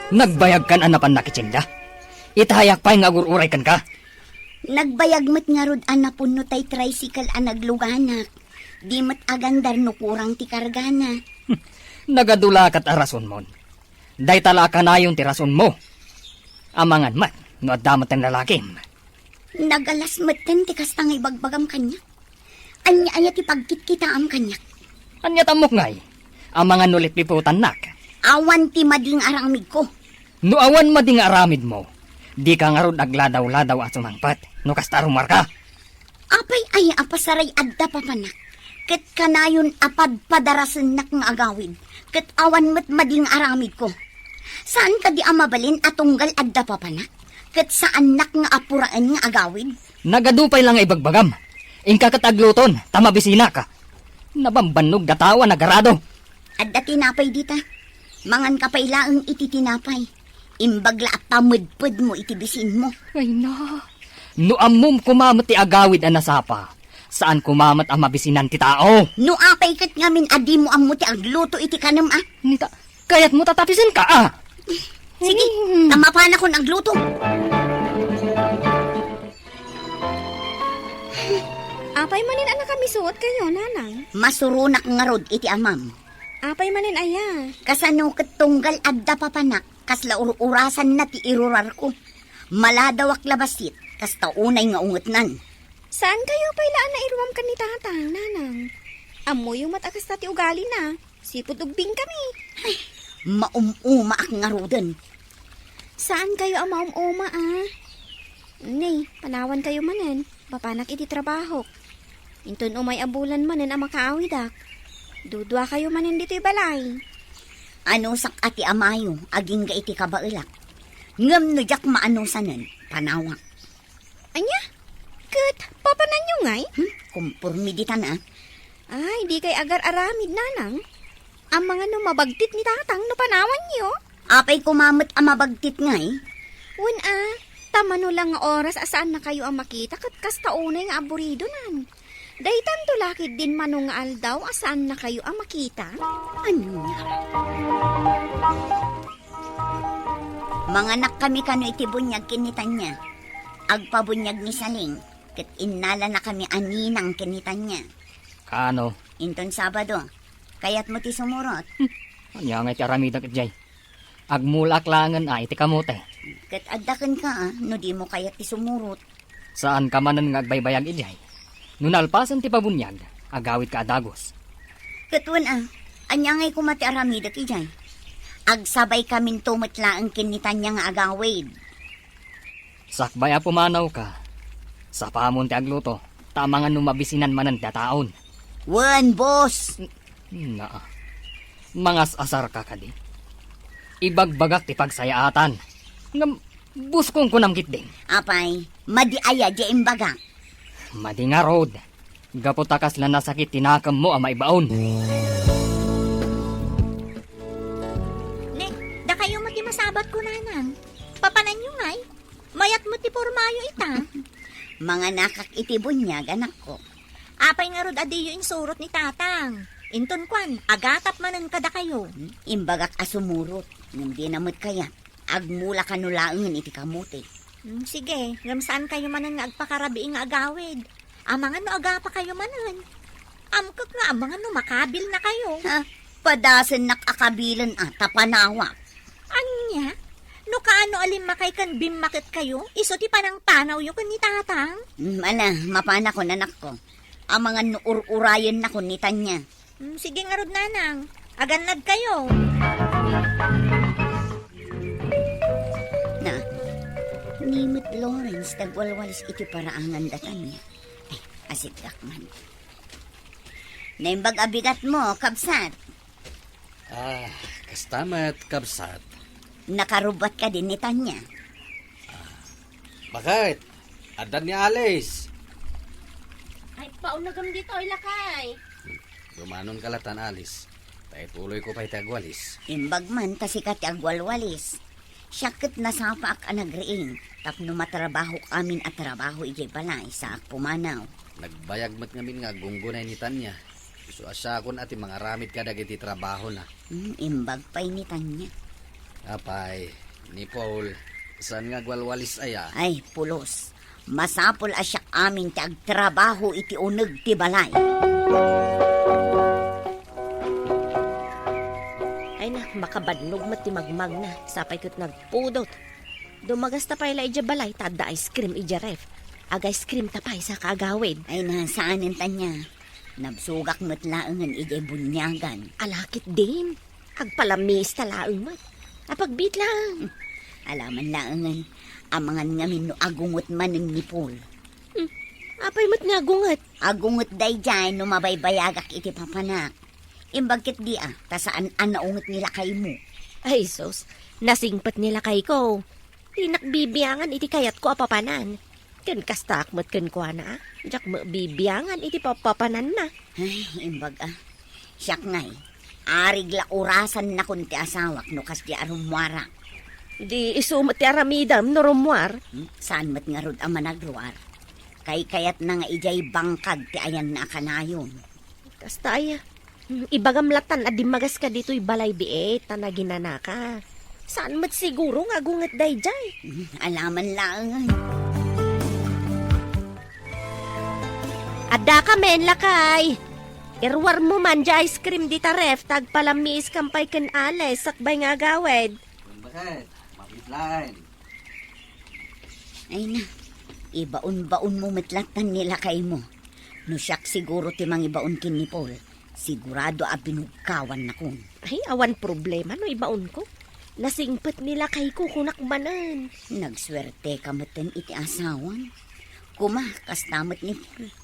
Nagbayag kan anapan nakitsinda. Itahayak pa'y nga agururay kan ka. Nagbayag mat nga rod anapon no tay tricycle anagluganak. Di mat agandar no kurang ti kargana. Nagadula kat arason mon. Day tala ka na yung tirason mo. Amangan mat, no adamat ang lalakim. Nagalas mat kan ti kastang ibagbagam kanya. Anya ti pagkitkitaam kanya. Anya tamok ngay. Amangan nulit piputan nak. Awan ti mading aramid ko. No awan mading aramid mo. Di ka nga rod agladaw-ladaw at sumangpat. No kastarumar ka. Apay ay apasaray adda papanak. Ket kanayon apad padarasan nak nga agawid. Ket awan mat mading aramid ko. Saan ka di amabalin atunggal adda papanak? Ket saan nak nga apuraan nga agawid? Nagadupay lang ibagbagam. Ingka katagluton, tamabisina ka. Nabambanog datawa nagarado. Adda tinapay dita. Mangan ka pa ilaang iti tinapay. Imbagla at tamudpud mo itibisin mo. Ay na. No amom kumamat ti agawid ang nasapa. Saan kumamat ang mabisinan ti tao? No apay kat ngamin adi mo ang muti agluto iti kanam ah. Nita, kaya't mo tatapisin ka ah. Sige, tamapan ako ng agluto. Apay manin anak kami suot kayo, nanang. Masurunak nga rod iti amam. Apay manin aya. Kasano ket tunggal adda papanak. Kas laururasan na ti irurar ko. Maladawak labasit. Kas taunay nga ungetnan. Saan kayo pailaan na iruwam ka ni tatang, nanang? Amo yung matakas na ti ugali na. Sipod ugbing kami. Maumuma ak nga roden. Saan kayo ang maumuma, ah? Nay, panawan kayo manen. Papanak iti trabaho. Intun umay abulan manen ang makaawidak. Dudwa kayo manen dito'y balay. Ano sak ati amayo, aging ga iti kabailak. Ngam no jak maano sanen, panawak. Anya? Kat, papanan nyo ngay? Kumpurmiditan ah. Ay, di kay agar-aramid, nanang. Ang mga no mabagtit ni tatang no panawan nyo. Apay kumamot ang mabagtit ngay. Wen tamano lang nga oras asaan na kayo ang makita kat kastaunay nga aburido nan. Daytan to lakid din manong nga aldaw asaan na kayo ang makita. Ano niya? Mga anak kami kano iti bunyag kinitan niya. Agpabunyag ni Saling. Kat inala na kami aninang kinitan niya. Kano? Inton Sabado. Kaya't mo ti sumurot. Anya nga iti aramida kat jay. Agmulak langan iti kamote. Kat addakan ka no di mo kaya't ti sumurot. Saan ka manan nga agbaybayag ijay? Nunalpasan ti pabunyag, agawit ka adagos. Katwan anya ngay kumati aramida ti jay. Agsabay kamin tumatla ang kinitan niya nga agawid. Sakbaya pumanaw ka. Sa pamon ti agluto, tama nga numabisinan manan ti taon. Wan, boss! Na, mangas asar ka kadi. Ibagbagak ti pagsayaatan. Ngam, buskong ko namkit din. Apay, madiaya di imbaga. Madinga road. Gaputakas lang nasakit tinakam mo ang maibaon. Ne, da kayo mati masabat ko nanang. Papanan nyo ngay. Mayat mo ti pormayo ita. Mga nakak itibunyag, anak ko. Apay nga rod adiyo insurot ni tatang. Inton kwan, agatap manan kada kayo. Imbagak asumurot. Hindi namot kaya. Agmula kanulaangan iti kamuti. Sige, saan kayo manan nga agpakarabi nga agawid. Amangan no agapa kayo manan. Amkak nga amangan no makabil na kayo. Ha? Padasan nakakabilan tapanawak. Anya? No kaano alim makay kan bimakit kayo? Iso ti panang tanaw yung kan ni tatang? Mapana ko nanak ko. Ang mga nuur-urayan na kunitan niya. Sige nga rod nanang. Aganad kayo. Na, nimit Lawrence nagwalwalis iti paraangan datan niya. Asit dakman. Naimbag abigat mo, kabsat. Kastamat, kabsat. Nakarubat ka din ni Tanya. Bakit? Adan ni Alice. Ay, paunagam dito ay lakay. Dumanon kalatan, Alice. Tayo tuloy ko pa itagwalis. Imbag man tasikat agwalwalis. Siyakit nasapa ak anagriing. Tapno matrabaho amin at trabaho ijay balay sa ak pumanaw. Nagbayag mat ngamin nga gunggunay ni Tanya. So asya kon ati mga ramid ka dagiti trabaho na. Imbag pa'y ni Tanya. Apay, ni Paul, saan nga gwalwalis aya? Ay, pulos. Masapol asyak amin ti agtrabaho iti uneg ti balay. Ay na, makabadnog mat ti magmag na. Sapay ko't nagpudot. Dumagas tapay la ija balay, tada ice cream ija ref. Aga ice cream tapay sa kaagawid. Ay nasaanin tanya. Nabsugak mo't laengan iti bunyagan. Alakit din. Agpalamis talaang mat. Apagbit lang. Alaman laengan, amangan ngamin no agungot manen ni Paul. Apay mat nga gungat. Agungot day dyan no mabaybayagak iti papanak. Imbagkit di tasaan anaungot nila kay mo. Ay sos, nasingpat nila kay ko. Tinakbibiyangan iti kayat ko apapanan. Ken kastak mat ken kwa na. Jak mo bibiyangan iti papapanan na. Ay, imbag siyak ngay. Arigla urasan na kun ti asawak no kas di arumwara. Di isumat ti aramidam no rumwar. Saan mat nga rod ang managruar? Kay kayat na nga ijay bangkag ti ayan na kanayon. Kasta ay, ibagamlatan at dimagas ka dito'y balay biet, tanaginana ka. Saan mat siguro nga gungat day jay? Alaman lang. Ada ka men lakay. Irwar mo man dya ice cream di taref, tagpalamis kampay ken ales, sakbay nga gawed. Bakit? Mabitlain. Ay na, ibaon-baon mo mitlatan nila kay mo. No siyak siguro ti mangibaon kin ni Paul. Sigurado abinugkawan na kun. Ay, awan problema no ibaon ko. Nasingpet nila kay kukunak manan. Nagswerte ka maten iti asawan. Kuma, kastamot ni Paul.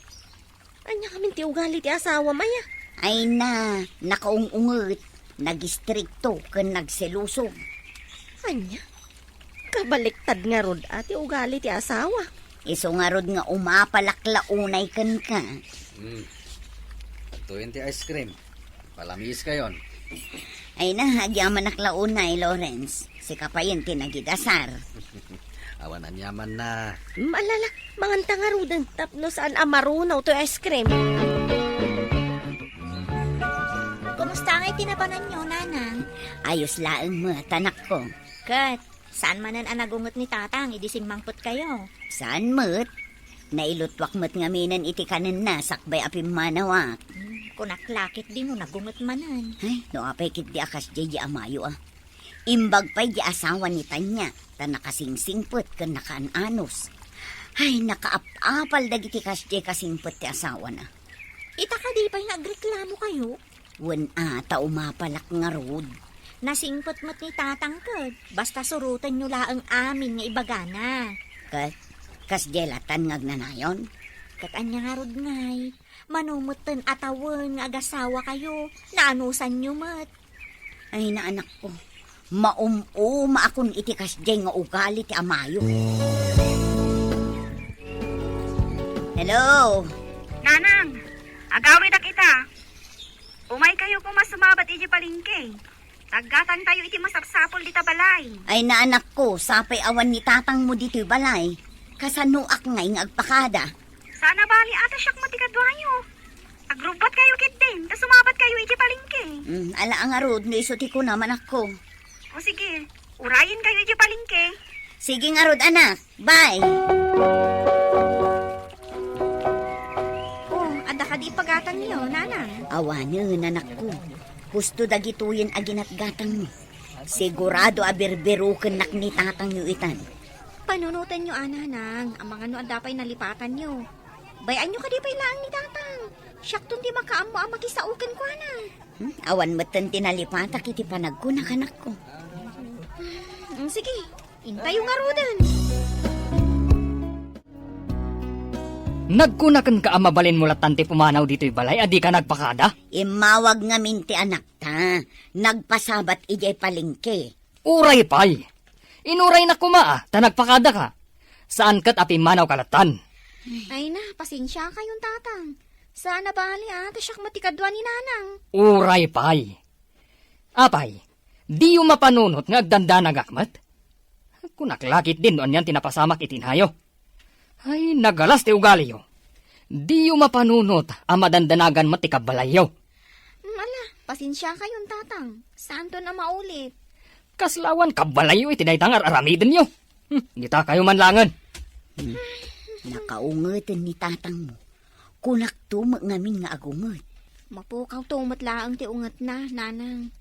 Anya kami ti ugali ti asawa maya. Ay na, nakaungungot. Nagistrikto ken nagseluso. Anya? Kabaliktad nga rod ati ugali ti asawa. Iso nga rod nga umapalaklaunay ken ka. Tuwin ti ice cream. Palamis kayon. Ay na, agyaman naklaunay, Lawrence. Si kapayin tinagidasar. Awan anyaman na. Malala, manganta nga rodan tapno saan amarunaw to ice cream. Kumusta ang itinabanan nyo, nanang? Ayos laeng mo, tanak ko. Kat, saan manan ang nagungot ni tatang, idising mangput kayo? Saan mo't? Nailutwak mo't ngaminan iti kanin na, sakbay apim manawak. Kunaklakit di mo nagungot manan. Ay, no apay kit di akas di amayo Imbag pa'y di asawa ni Tanya, ta nakasingsingput kan nakaanos. Ay, nakaapapal dagiti kas di kasingput ti asawa na. Ita ka di pa'y nagreklamo kayo? Wan ata umapalak nga rod. Nasingpot mo't ni tatang kad. Basta surutan nyo laang amin nga ibagana. Kas jelatan ngagnanayon. Kat anya nga rod ngay. Manumutan atawan nga agasawa kayo. Naanusan nyo mat. Ay, naanak ko. Maumuma akong itikas dyan nga ugali ti amayo. Hello? Nanang, agawid na kita. Umay kayo kung masumabat iti palingke. Taggatan tayo iti masapsapol dita balay. Ay, naanak ko, sapay awan ni tatang mo dito balay. Kasanuak ngay nga agpakada. Sana bali ata siyak matikadwayo. Agrubat kayo kit din, ta sumabat kayo iti palingke. Ala ang arod, no isuti ko naman ako. O sige, urayin kayo iti palingke. Sige nga rod, anak. Bye! Oh, ada ka di pagatan niyo, nanang. Awanin, anak ko. Gusto dagituyin aginat gatang mo. Sigurado abirbiruken nak ni tatang yu itan. Panunutan niyo, nanang. Ang mga no adapay nalipatan niyo. Bayan niyo ka di pa ilang ni tatang. Siyak di makaamo ang makisaukan ko na. Awan matan tinalipatak iti panagkunak anak ko. Sige, intayo nga rodan. Nagkunakan ka amabalin mo latante pumanaw dito'y balay, adi ka nagpakada? Imawag nga minti anak ta. Nagpasabat ijay palingke. Uray pay! Inuray na kumaa, ta nagpakada ka. Saan kat api manaw kalatan? Ay na, pasensya kayong tatang. Sana bali siyak matikadwa ni nanang. Uray pay! Apay, di yung mapanunot nga agdanda nagakmat? Kunaklakit din doon yan tinapasamak itinhayo. Ay, nagalas ti ugali yo. Di yung mapanunot ang madandanagan mo ti kabalayo. Ala, pasensya kayong tatang. Saan to na maulit? Kaslawan kabalayo iti daytangar aramiden nyo. Ngita kayo manlangan. Nakaungetan ni tatang mo. Kunak tumo ngamin nga agunget. Mapukaw tumot laang ti ungat na, nanang.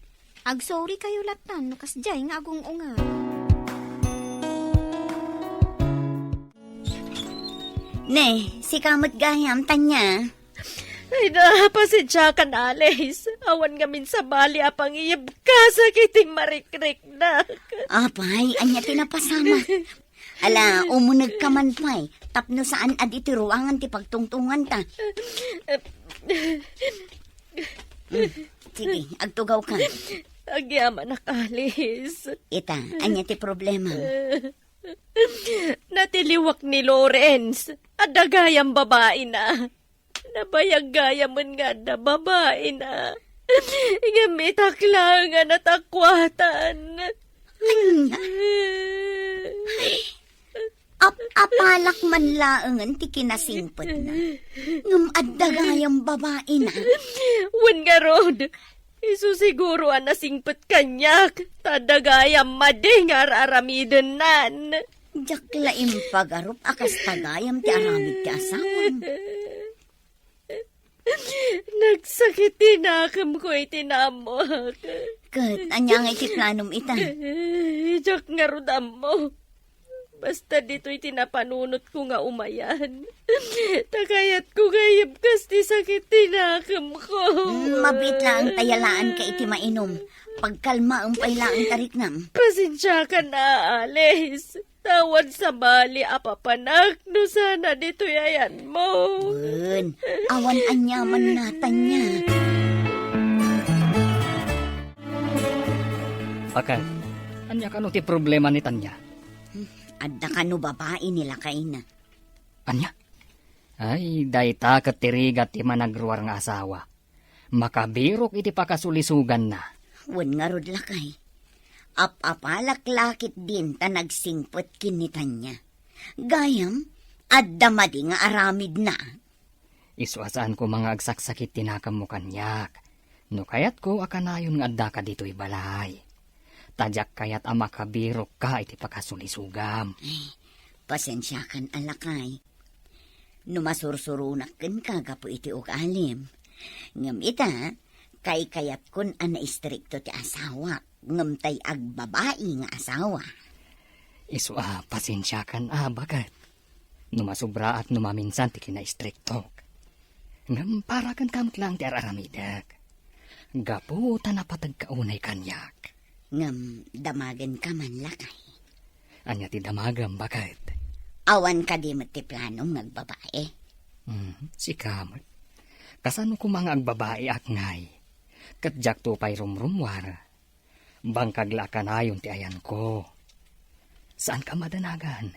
Ag-sorry kayo latan, no kasjay nga agong ungat. Ne, si kamot gayam tanya. Ay na, pasensya ka na, Alice. Awan ngamin sa bali apang iyab ka sa kiting marikrik na. Apay, anya tinapasama. Ala, umunag ka man pay. Tapno saan ad iti ruangan ti pagtungtungan ta. Sige, agtugaw ka. Agyaman na, Alice. Ita, anya ti problema. Natiliwak ni Lawrence. Adagayang babae na. Nabayag-gayamon nga na babae na. Ingamitak lang nga natakwatan. Apalak man laangan ti kinasingpot na. Ngum addagayang babae na. Wan nga rod. Isusiguro ang nasingpot kanyak. Tadagayang mading araramiden nan. Diyak laim pagarup akas tagayam ti aramid ti asawan. Nagsakit tinakam ko itinamok. Kat, anya nga iti planom ita. Diyak nga rodam mo. Basta dito'y tinapanunot ko nga umayan. Takayat ko gayab kas ti sakit tinakam ko. Mabit lang tayalaan ka iti mainom. Pagkalma ang pailaan tariknam. Pasensya ka na, Alice. Tawad sa bali, apapanak, no sana dito'y ayan mo. Bun, awan anyaman natan niya. Bakit? Anya ka no ti problema ni Tanya? Adda ka no babae nila kay na. Anya? Ay, dayta katirigat ti managruar nga asawa. Makabirok iti pakasulisugan na. Wan nga rod lakay. Apapalaklakit din ta nagsingpot kinitan niya. Gayam, adda madi nga aramid na. Isuasaan ko mga agsaksakit tinakam mo kanyak. No kayat ko akanayon nga adda ka dito'y balay. Tadyak kayat ama kabirok ka iti pakasulisugam. Pasensya kan alakay. Numasursurunak ken kagapo iti ukalim. Ngam ita, kay kayat kun ana istrikto ti asawa. Ngam tay agbabae nga asawa. Isua, pasensya kan bagat. Numasubra at numaminsan ti kinaistriktok. Ngam para kan kamot lang ti araramidak. Gaputa na patagkaunay kanyak. Ngam damagan ka man lakay. Anya ti damagam bagat. Awan ka di ti planong nagbabae. Si kamot. Kasano ko mga agbabae ak ngay. Katjak to pa'y rumrumwar. Bangkagla ka na yung ti ayan ko. Saan ka madanagan?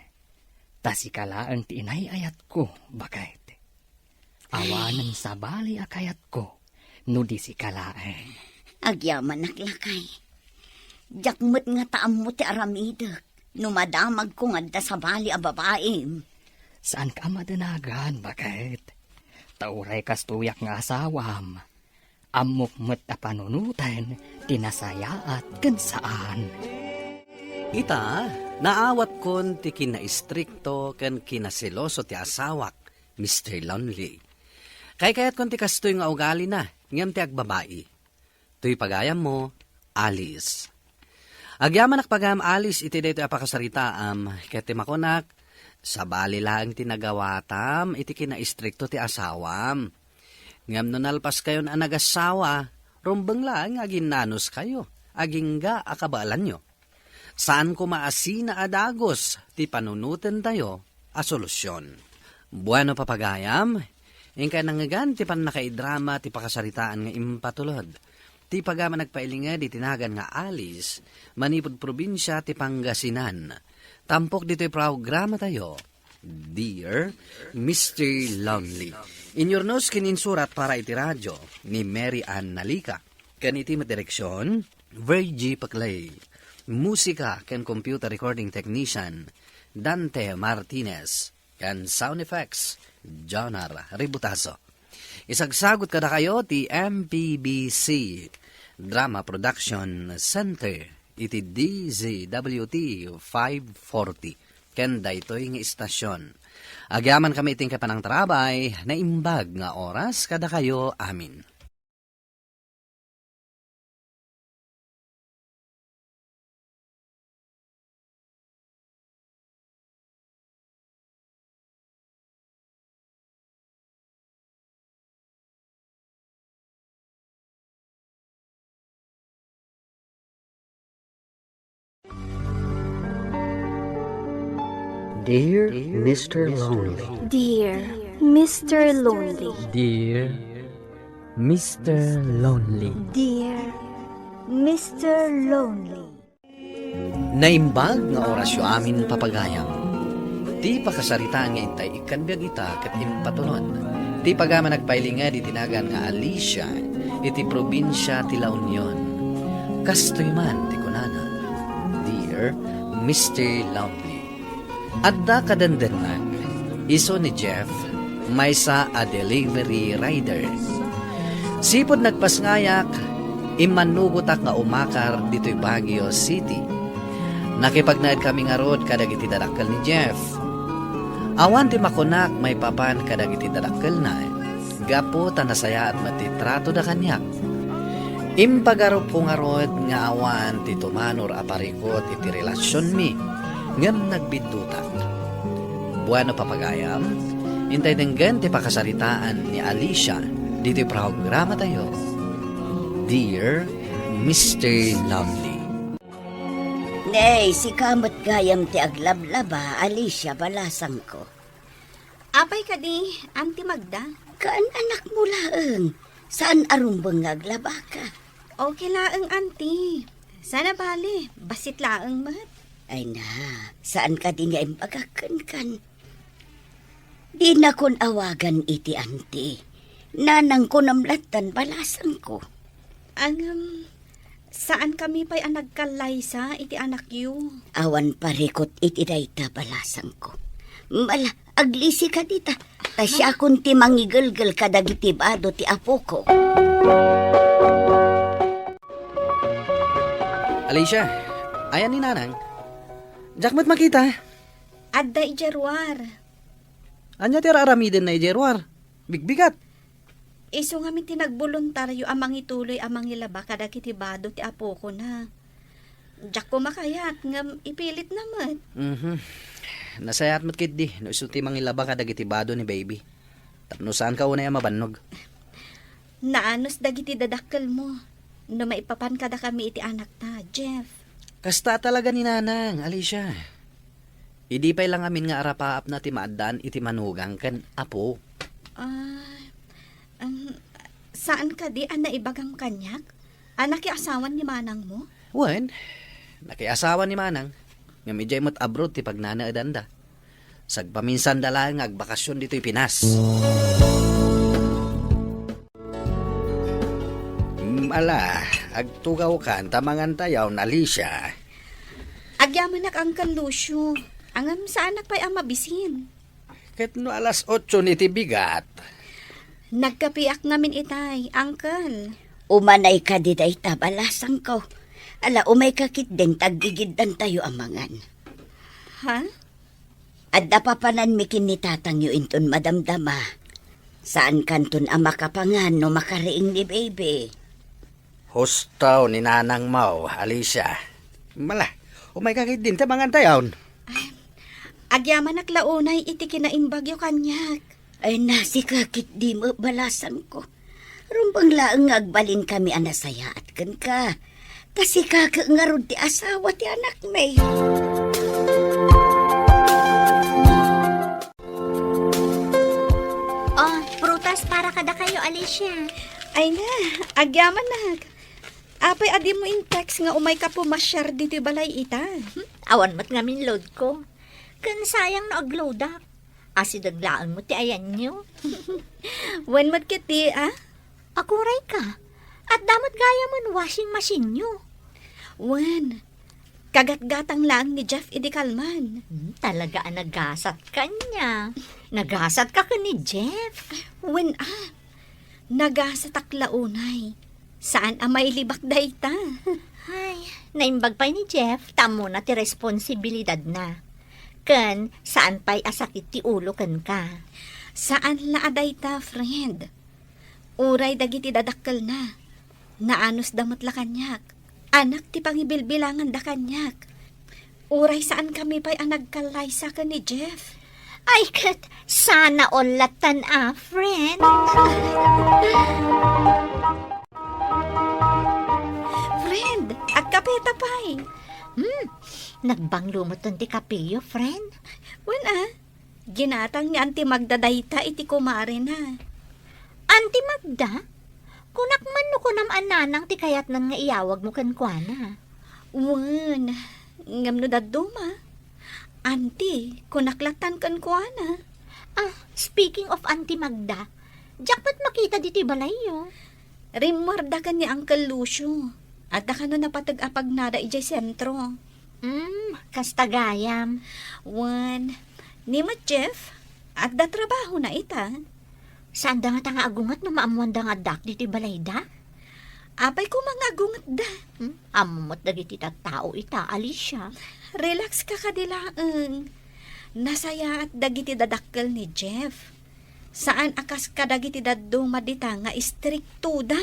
Tasikalaan ti inay ayat ko, bakit? Awanan sa bali akayat ko, no di si kalaan. Agyaman naklakay. Jakmut nga taam mo ti aramidak. Numadamag ko nga da sa bali a babae. Saan ka madanagan, bakit? Tauray kastuyak nga asawam. Amok met a panunutan, tinasaya at kansaan. Ita, naawat kon ti kinaistrikto ken kinasiloso ti asawak, Mr. Lonely. Kayat kon ti kastoy nga ugali na, ngam ti agbabae. Tuy pagayam mo, Alice. Agyaman pagam Alice iti dayto apakasarita ket ti makonak, sa bali lang tinagawatam iti kinaistrikto ti asawam. Ngam no nalpas kayon ang nagasawa, rumbeng lang aging nanos kayo, aging ga akabalan nyo. Saan ko maasina adagos, ti panunutin tayo, a solusyon. Bueno papagayam, ingka nangagan ti pan nakaidrama ti pakasaritaan nga impatulod. Ti pagama nagpailinga di tinagan nga Alice, manipod probinsya ti Pangasinan. Tampok dito'y programa tayo, Dear Mr. Lonely. Inyornos kininsurat para iti radyo ni Mary Ann Nalika. Kaniti madireksyon, Virgie Paclay. Musika ken computer recording technician, Dante Martinez. Ken sound effects, Jonar Ributaso. Isagsagot kada kayo ti MPBC Drama Production Center. iti DZWT 540. Ken daytoy nga istasyon. Agyaman kami iting kapanang trabay na imbag nga oras kada kayo amin. Dear Mr. Lonely. Dear Mr. Lonely. Dear Mr. Lonely. Dear Mr. Lonely. Naimbag nga orasyo amin papagayam. Ti pakasarita nga intay ikanbiag ita kat impatunod. Ti pagama nagpailinga di tinagan nga Alicia iti probinsya ti La Union. Kastoy man ti kunana. Dear Mr. Lonely. Adda kadandanag, iso ni Jeff, maysa a delivery rider. Sipod nagpasngayak, imanugutak nga umakar dito'y Baguio City. Nakipagnaad kami nga rod kadag iti dadakkel ni Jeff. Awan ti makunak may papan kadag iti dadakkel na, gapo ta nasaya at matitrato da kanyak. Impagarup ko nga rod nga awan ti tumanor aparikot iti relasyon mi, ngam nagbidutak. Buwano papagayam, intay denggan ti pakasaritaan ni Alicia dito programa tayo. Dear Mr. Lonely. Nay, si kamot gayam ti aglablaba, Alicia, balasang ko. Apay ka di, Auntie Magda? Kaan anak mo laeng? Saan arumbang aglaba ka? Okay laeng, Auntie. Sana bali, basit laeng mat. Ay na, saan ka din yung pagakan kan? Di na kon awagan iti anti. Nanang ko namlatan balasang ko. Saan kami pa'y nagkalaysa iti anak yu? Awan parikot iti dayta balasang ko. Mala, aglisi ka dita. Tasya kun ti mangigelgel kadag iti bado ti apo ko. Alicia, ayan ni Nanang. Jakmat makita. Adda ijerwar. Anya ti aramiden na ijerwar. Bigbigat. Iso nga mi tinagboluntaryo amang ituloy amang ilaba kadag iti bado ti apo ko na. Jak ko makayat ngam ipilit naman. Nasayat mat kit di. No iso ti mangilaba kadag iti bado ni baby. Tapno saan ka unay mabannog. Naanos dagiti dadakkel mo. No maipapan kada kami iti anak na, Jeff. Kasta talaga ni Nanang, Alicia. Idi pa'y lang amin nga arapaap na ti maadaan iti manugang kan apo. Saan ka di naibagang kanyak? Anak asawan ni manang mo? Wen, nakiasawa ni Manang. Nga medya mo't abroad ti pagnanaadanda. Sagpaminsan dala nga agbakasyon dito'y Pinas. Ala, agtugaw kan tamangan tayaw na Alicia. Agyaman nak Uncle Lucio. Angam sa anak pa'y mabisin. Ket no alas 8 ni ti bigat. Nagkapiak namin itay, Uncle. Umanay ka di dayta balasang ko. Ala, umay kakit din tagigiddan tayo amangan. Ha? Adda papanan mi kinitatang yu inton madamdama. Saan kanton ama kapangan no makariing ni baby? Hustaw ni Nanang Mau, Alicia. Mala, umay kakit din tamangan tayaw. Agyaman naklaunay iti kinaimbagyo kanyak. Ay nasikakit di mo balasan ko. Rumbang laeng agbalin kami anasaya at kan ka. Kasi kakangarod ti asawa ti anak may. Oh, prutas para kada kayo, Alicia. Ay na, agyaman nak. Apay adi mo in text nga umay ka pumasyar dito balay ita. Awan mat ngamin load ko. Kan sayang na agload up. Asidaglaan mo ti ayan nyo. When mat kiti, Akuray ka. At damat gaya man washing machine nyo. When? Kagat-gatang lang ni Jeff Idikalman. Talaga nagasat ka niya. Nagasat ka ni Jeff. When nagasat aklaunay. Saan amay libak dayta? Ay, naimbag pa ni Jeff, tamo na ti responsibilidad na. Ken, saan pa'y asakit ti ulo ken ka? Saan la dayta, friend? Uray dagiti dadakkel na. Naanos damot la kanyak. Anak ti pangibilbilangan da kanyak. Uray saan kami pa'y anagkalay sa ka ni Jeff. Ay, kat, sana olatan friend. Friend, agkapeta pa'y. Nagbanglumoton ti kapiyo, friend. Wala. Ginatang ni Auntie Magda dayta iti kumare na. Auntie Magda, kunak man no kunam ananang ti kayat nan nga iyawag mo kan kuana. Wan, ngam no daduma. Auntie, kunaklatan kan kuana. Speaking of Auntie Magda, jakpat makita dito balayo. Rimwarda ka ni Uncle Lucio. At da ka no napatag-apag nada ijay sentro. Kastagayam. Wan, ni ma Jeff, at da trabaho na ita. Saan da nga tanga agungat no maamuan da nga dak dito balay da? Apay ko mga agungat da. Amumot da dito tao ita, Alicia. Relax ka kadilaang. Nasaya at dagiti dadakkel ni Jeff. Saan akas ka dagiti daddo madita nga istrikto da.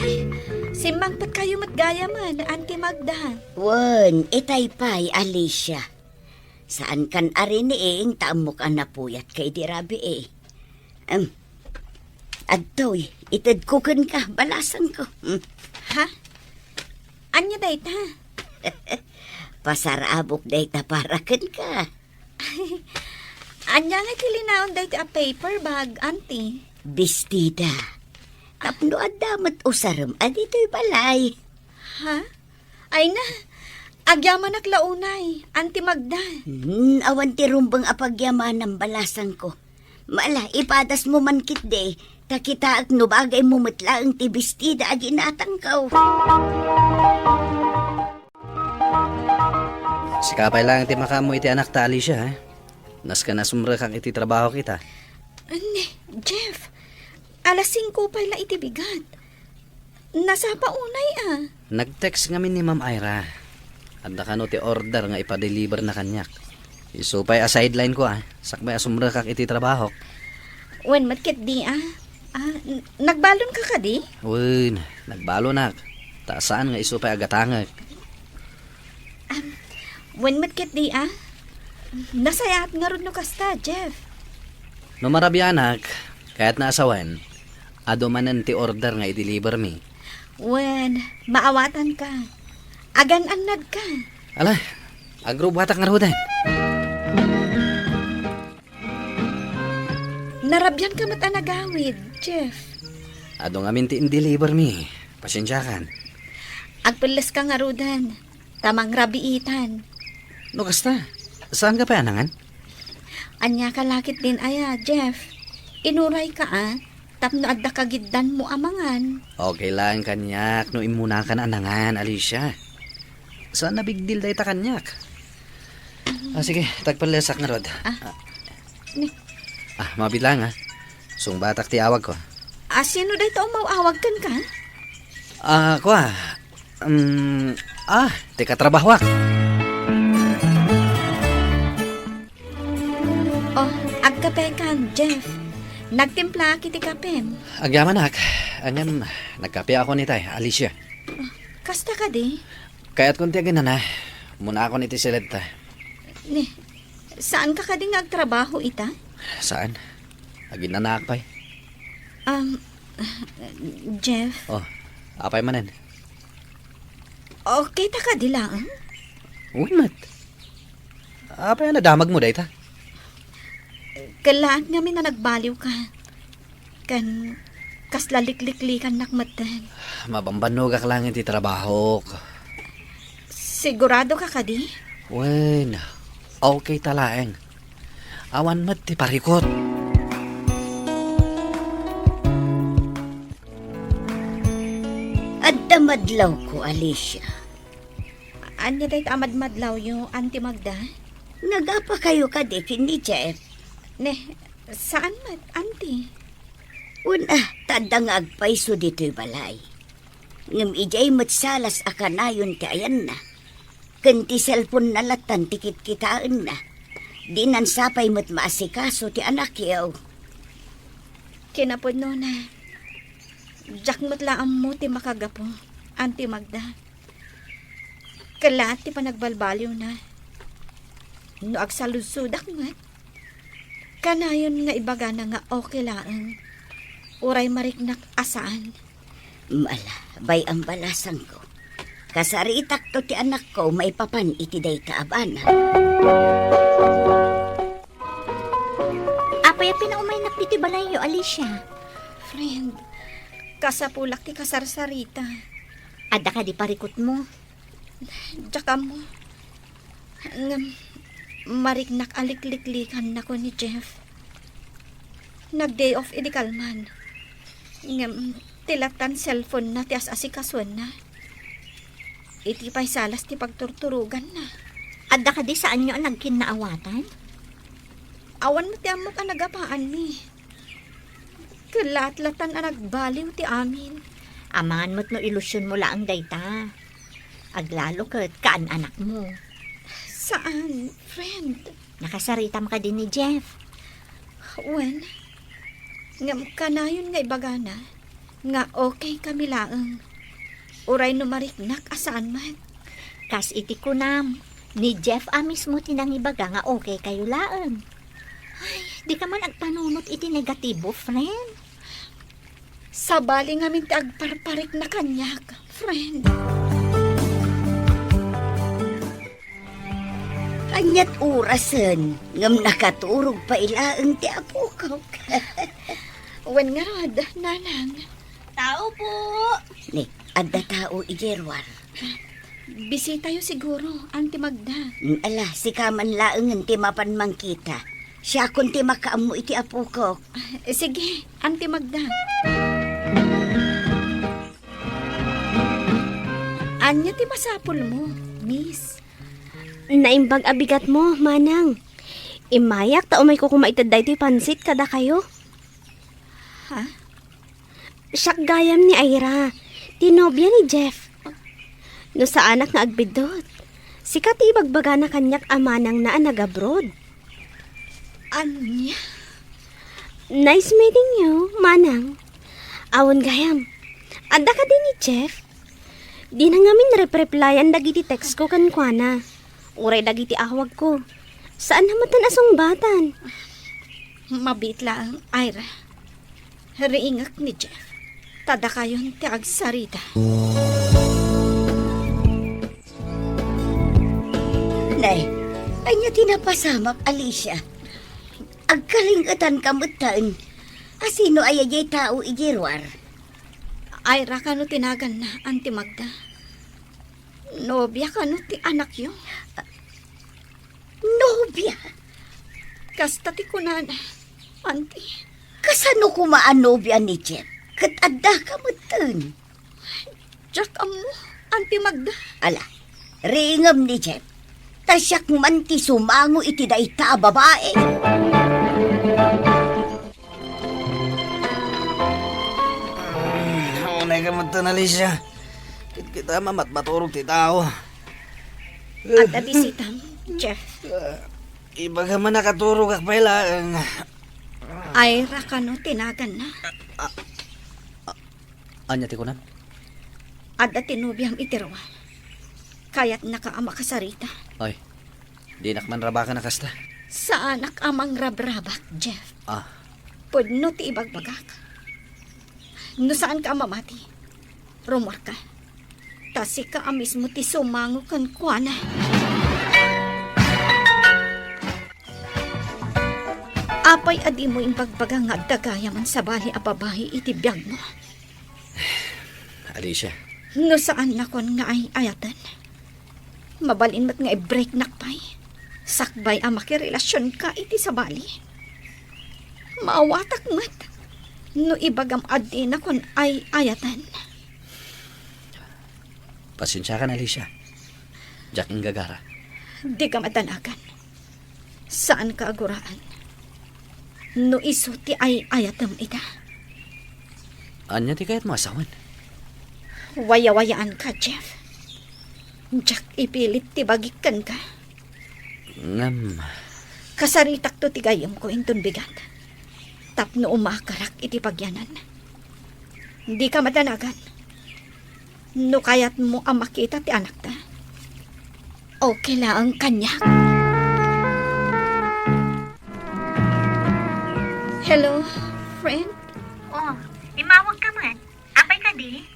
Ay, simbangpat kayo matgaya man, Auntie Magda. Wan, itay pa'y, Alicia. Saan kan arin ing taamok ang napuyat kay dirabi Adtoy, itad kukan ka, balasan ko. Ha? Anya dayta? Pasarabok dayta para kan ka. Anya nga tilinaon dayta a paper bag, Auntie. Bestida. Tapno adamat usaram, adito'y balay. Ha? Ay na, agyaman naklaunay, Auntie Magda. Awan ti rumbang apagyaman ng balasan ko. Mala, ipadas mo man kit de. Takita at nubagay mo matla ang ti bestida ag inatangkaw. Sikapay lang ti makamo iti anak ta Alicia, Nas ka na sumra kang iti trabaho kita. Jeff, alas 5 pa la iti bigat. Nasa paunay Nag-text ngamin ni Ma'am Ira. Adda ka no ti order nga ipa-deliver na kanyak. Isupay a sideline ko Sakbay asumra kang iti trabaho. When matkit di nagbalon ka kadi? Uy, nagbalo nak. Taasaan nga isupay agatangag. When matkit di nasayat nga ron no kasta, Jeff. No marabyanak, kaya't naasawan, ado manan ti order nga i-deliver mi. When maawatan ka, agan-anad ka. Ala, agrubatak nga rudan. Narabyan ka matanagawid, Jeff. Ado nga minti in-deliver mi. Pasensyakan. Agpilas ka nga rudan, tamang rabiitan. No kasta, saan ka pa anangan? Anya ka lakit din Jeff. Inuray ka tapno adda kagiddan mo amangan. Okay lang kanyak, no imuna ka na anangan, Alicia. Saan na big deal dahi ta kanyak? Sige, tagpalasak nga rod. Mabit lang Sungbatak ti awag ko. Sino dahi to mawawag kan ka? Teka trabahwak. Agkape kan, Jeff. Nagtimpla kiti kapem. Agyaman Angan, nagkape ako ni tay, Alicia. Kasta ka di? Kaya't kunti agin na muna ako ni Tisiled ta. Saan ka kading agtrabaho ita? Saan? Agin na naakpay. Jeff. Apay manan. Okay ta ka di lang? Uy, mat. Apay na damag mo dahi ta. Kalaan nga na nagbaliw ka. Kas lalik-liklikan nakmatan. Mabambanog ka lang iti trabaho ko. Sigurado ka kadi? Wen, okay talaeng. Awan mat ti parikot. Adda madlaw ko, Alicia. Anya dahi tamad madlaw yung Auntie Magda? Nagapa kayo ka di kini Jeff. Saan mat, auntie? Una, tadang agpaiso dito'y balay. Ngam ijay matsalas akanayon ti ayan na. Kanti cellphone na latan tikit kitaan na. Di nan sapay mat maasikaso ti anak yaw. Kinapod no na. Jack mo't laam mo ti makagapo, Auntie Magda. Kalat ti panagbalbaliw na. No agsalusudak mat. Kanayon nga ibaga na nga okay laang. Uray mariknak asaan. Mala, bay ang balasang ko. Kasaritak to ti anak ko may papan iti day kaabana. Apay pinaumay na piti balayo, Alicia. Friend, kasapulak ti kasarsarita. Ada ka di parikot mo. Tsaka mo. Mariknak alikliklikan na ko ni Jeff. Nag-day off idikalman. Tilatan cellphone na ti as-asikaswan na. Iti pa'y salas ti pagturturugan na. Ada ka di saan nyo ang nagkinaawatan? Awan mo ti amok ang nagapaan ni. Kalat-latan ang nagbaliw ti amin. Amangan mo't no ilusyon mo laang dayta. Aglalo kat kaan anak mo. Saan, friend? Nakasaritam ka din ni Jeff. Wen? Ngam kanayon nga ibagana. Nga okay kami laang. Uray no mariknak asaan man. Kas iti kunam. Ni Jeff mismo tinangibaga nga okay kayo laang. Ay, di ka man agpanunot iti negatibo, friend. Sabali nga min ti agparparik na kanyak, friend. Anyat urasan, ngam nakaturog pa ilaang ti apo ko. Wen nga rod, nanang. Tao po! Ni, adda tao igerwar. Bisita yo siguro, Auntie Magda. Ala, si kaman laang ti mapan mangkita. Siya kun ti makaamu iti apo ko. Sige, Auntie Magda. Anya ti masapol mo, miss? Naimbag abigat mo, manang. Imayak ta umay ko kumaitad da ito'y pansit kada kayo. Ha? Siyak gayam ni Ira, tinobya ni Jeff. No sa anak nga agbidot, sikat ibagbaga na kanyak amanang na nag-abroad. Anya? Nice meeting you, manang. Awon gayam, ada ka din ni Jeff. Di na ngamin replyan dagiti text ko kan kuana. Uray dagiti awag ko. Saan namatan asong batan? Mabit lang, Ira. Riingak ni Jeff. Tada kayon ti agsarita. Nay, anya tinapasamak, Alicia. Agkalingatan kamutan. Asino ayayay tao igerwar? Ira ka no tinagan na, Auntie Magda. Nobya ka no ti anak yo. Nobya? Kasta ti kunan, Auntie. Kasano kumaan nobya ni Jeff? Kat adda kamutan. Jack amo, Auntie Magda. Ala, ringam ni Jeff. Tasyak man ti sumango iti dayta babae. Unay ka man Alicia. Kita mamat maturog ti tao. At abisitam, Jeff. Iba ka man nakaturog ak pala. Ira ka no tinagan na. Anya ti kunan? At tinubiyang itirwa. Kaya't nakaama ka sarita. Oy, di nakman raba ka nakasta. Sa anak amang rabrabak, Jeff. Ah, Pudno ti ibagbagak. No saan ka mamati? Rumor ka. Tasi ka mismo ti sumango kan kuana. Apay adi mo imbagbaga nga dagaya man sa bali a babae iti biyag mo. Alicia. No saan na kon nga ay ayatan. Mabalin mat nga i-break nakpay. Sakbay ang makirelasyon ka iti sa bali. Maawatak mat. No ibagam adi na kon ay ayatan. Pasensya ka na, Alicia. Jack ang gagara. Di ka matanagan. Saan ka aguraan? No iso ti ay ayatam ita. Anya ti kayat mo asawan? Waya-wayaan ka, Jeff. Jack ipilit ti bagikan ka. Ngam, Kasaritak to ti gayam ko inton bigat. Tapno umakarak iti pagyanan. Hindi ka madanagan. No kayat mo ang makita ti anak ta. Okay lang ang kanya. Hello, friend. Oh, imawag ka man. Apay ka di?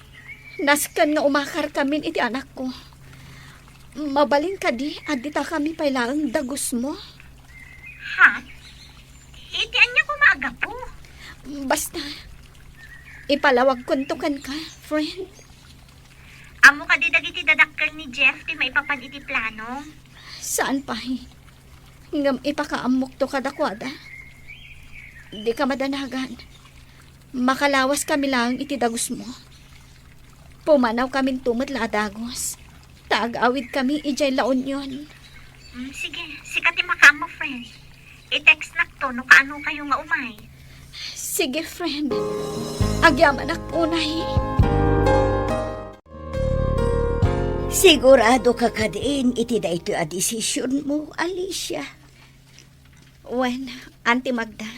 Naskan nga umakar kami iti anak ko. Mabalin ka di, adita kami pailang dagos mo. Ha? Itian niya ko maaga po. Basta, ipalawag kuntukan ka, friend. Amo ka di dagiti dadakkel ni Jeff ti maipapan iti plano. Saan pa ngam ipakaamok to kadakwada. Di ka madanagan. Makalawas kami lang iti dagos mo. Pumanaw kaming tumot la dagos. Taag-awid kami ijay laon yon. Sige, sikat ti makamo, friend. I-text nak to no kaano kayo nga umay. Sige, friend. Agyaman ako unay. Sigurado ka ka din, iti da ito a desisyon mo, Alicia. Wen, Auntie Magda.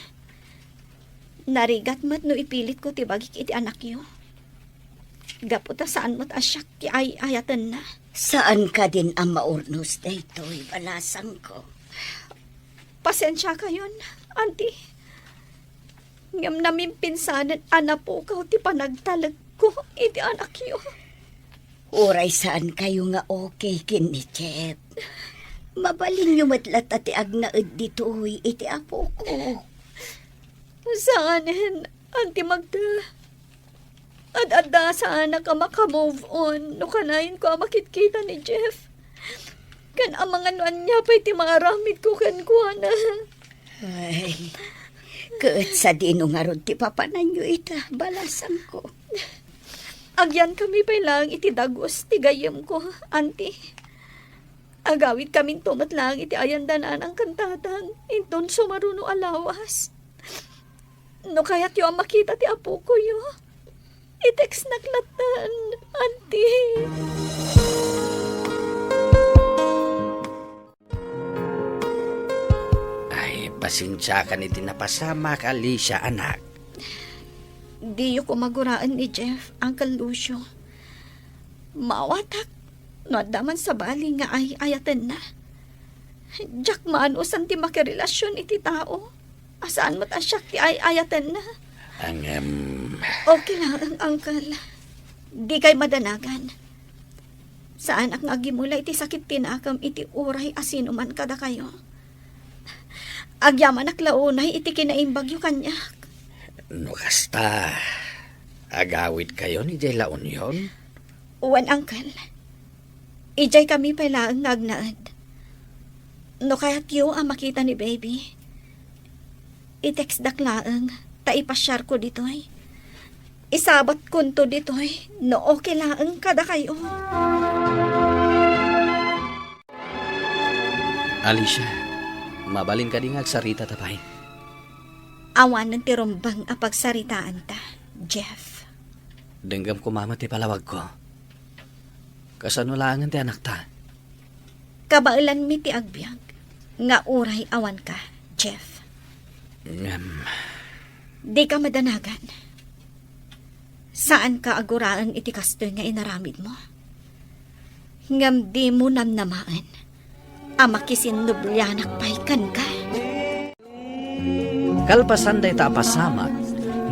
Narigat mo't no ipilit ko tibagik iti anak yo. Gaputa saan mo't asyak ki ay ayatan na. Saan ka din ang maurnos na ito'y balasang ko? Pasensya kayon, Auntie. Ngam namin pinsanan anapo ka ti panagtalag ko iti anak yo. Uray saan kayo nga okay kin ni Chet. Mabalin nyo matlat ati agnaed dito'y iti apo ko. Saanin, Auntie Magda? Ad-ada sana ka makamove on no kanayin ko makitkita ni Jeff. Kan ang mga nuan niya pa'y timaramid ko kan kuha na. Ay, kaat sa dino nga ron ti papanan nyo ita, balasang ko. Agyan kami pa'y lang iti dagos, ti gayam ko, Auntie. Agawid kaming tumat lang iti ayandanan ang kantatan, inton sumaruno alawas. No kaya't yo ang makita ti apo ko yo. I-text naklatan, Auntie. ay, pasensya ka ni tinapasama ka, Alicia, anak. Di ko maguraan ni Jeff, Uncle Lucio. Mawatak, no daman sa bali nga ay ayatan na. Jack maanusan ti makirelasyon iti tao. Asaan mo't asyak ti ay ayatan na. Ang, Okay lang, Uncle. Di kay madanagan. Saan ak ngagimula iti sakit tinakam iti uray asinuman kada kayo. Agyaman ak launay iti kinaimbagyo kanya. no kasta, agawid kayo ni Jay Laon yun? Uwan, Uncle. Ijay kami pala ang ngagnaad. No kaya't yo ang makita ni baby. I-text daklaang, taipasyar ko dito'y. Isabat kunto dito'y, no okay lang kada kayo. Alicia, mabalin ka din sarita tapay. Awan ng tirumbang apagsaritaan ta, Jeff. Denggam ko mama ti palawag ko. Kasanulangan ti anak ta. Kabailan mi ti agbyag, nga uray awan ka, Jeff. Di ka madanagan. Saan ka aguraan iti kastoy nga inaramid mo? Ngam di mo namnamaan. Ama kisinubyanak paikan ka. Kalpasan day ta pasama,